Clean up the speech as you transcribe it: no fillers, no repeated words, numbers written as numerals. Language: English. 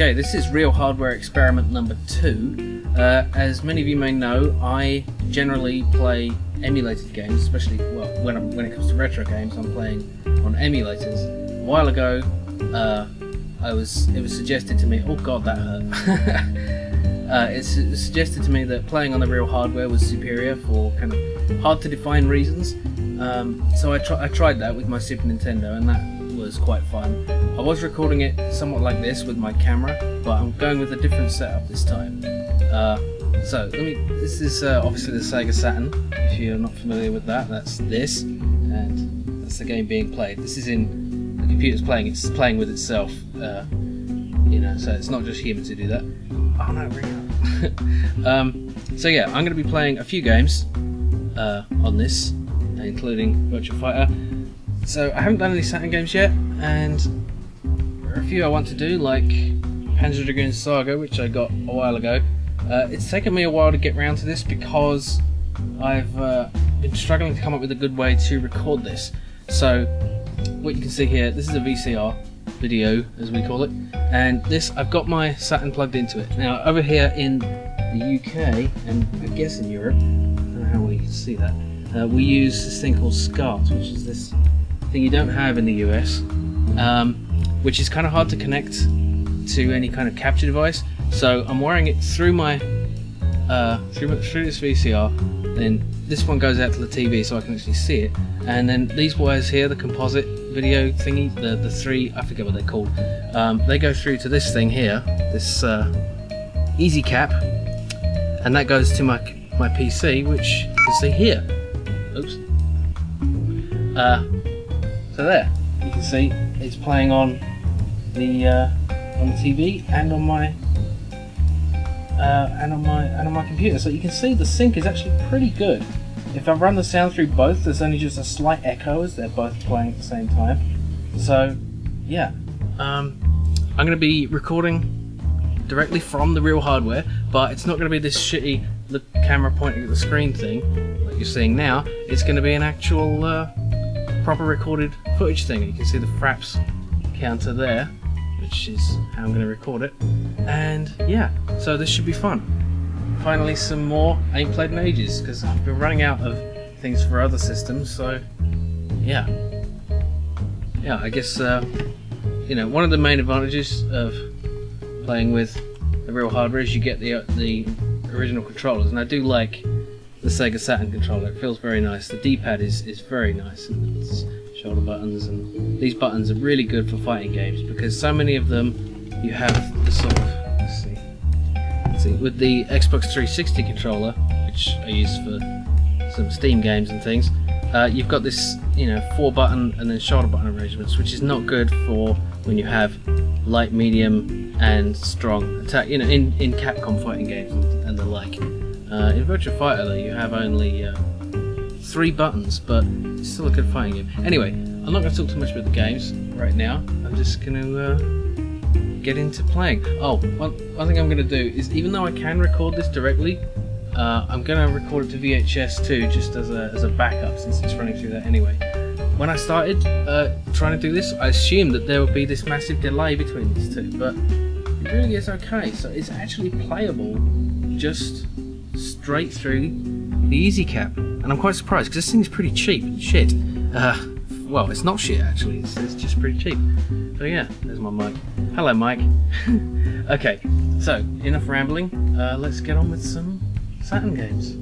Okay, this is Real Hardware experiment number 2. As many of you may know, I generally play emulated games, especially when it comes to retro games. I'm playing on emulators. A while ago, it was suggested to me. Oh God, that hurt. It's suggested to me that playing on the real hardware was superior for kind of hard to define reasons. So I tried that with my Super Nintendo, and that was quite fun. I was recording it somewhat like this with my camera, but I'm going with a different setup this time. This is obviously the Sega Saturn. If you're not familiar with that, that's this, and that's the game being played. This is in the computer's playing. It's playing with itself, you know. So it's not just humans who do that. Oh no, bring it up. So yeah, I'm going to be playing a few games on this, including Virtua Fighter. So I haven't done any Saturn games yet, and there are a few I want to do, like Panzer Dragoon Saga, which I got a while ago. It's taken me a while to get around to this because I've been struggling to come up with a good way to record this. So what you can see here, this is a VCR video, as we call it, and this, I've got my Saturn plugged into it. Now over here in the UK, and I guess in Europe, I don't know how well you can see that, we use this thing called SCART, which is this thing you don't have in the US, which is kind of hard to connect to any kind of capture device. So I'm wiring it through my through this VCR. Then this one goes out to the TV so I can actually see it. And then these wires here, the composite video thingy, the three, I forget what they're called. They go through to this thing here, this easy cap, and that goes to my PC, which you can see here. Oops. So there, you can see it's playing on the TV and on my computer. So you can see the sync is actually pretty good. If I run the sound through both, there's only just a slight echo as they're both playing at the same time. So yeah, I'm going to be recording directly from the real hardware, but it's not going to be this shitty the camera pointing at the screen thing like you're seeing now. It's going to be an actual proper recorded footage thing. You can see the fraps counter there, which is how I'm going to record it. And yeah, so this should be fun. Finally some more I ain't played in ages, because I've been running out of things for other systems. So yeah, I guess you know, one of the main advantages of playing with the real hardware is you get the original controllers, and I do like the Sega Saturn controller. It feels very nice. The D-pad is very nice, and it's shoulder buttons, and these buttons are really good for fighting games because so many of them you have the sort of, let's see, with the Xbox 360 controller, which I use for some Steam games and things, you've got this, you know, 4-button and then shoulder button arrangements, which is not good for when you have light, medium and strong attack, you know, in Capcom fighting games and the like. In Virtua Fighter though, you have only 3 buttons, but it's still a good fighting game. Anyway, I'm not going to talk too much about the games right now. I'm just going to get into playing. Oh, one thing I'm going to do is, even though I can record this directly, I'm going to record it to VHS too, just as a backup, since it's running through that anyway. When I started trying to do this, I assumed that there would be this massive delay between these two, but it really is okay. So it's actually playable just straight through the easy cap, and I'm quite surprised because this thing's pretty cheap. Shit. Well, it's not shit actually. It's just pretty cheap. So yeah, there's my mic. Hello, Mike. Okay, so enough rambling. Let's get on with some Saturn games.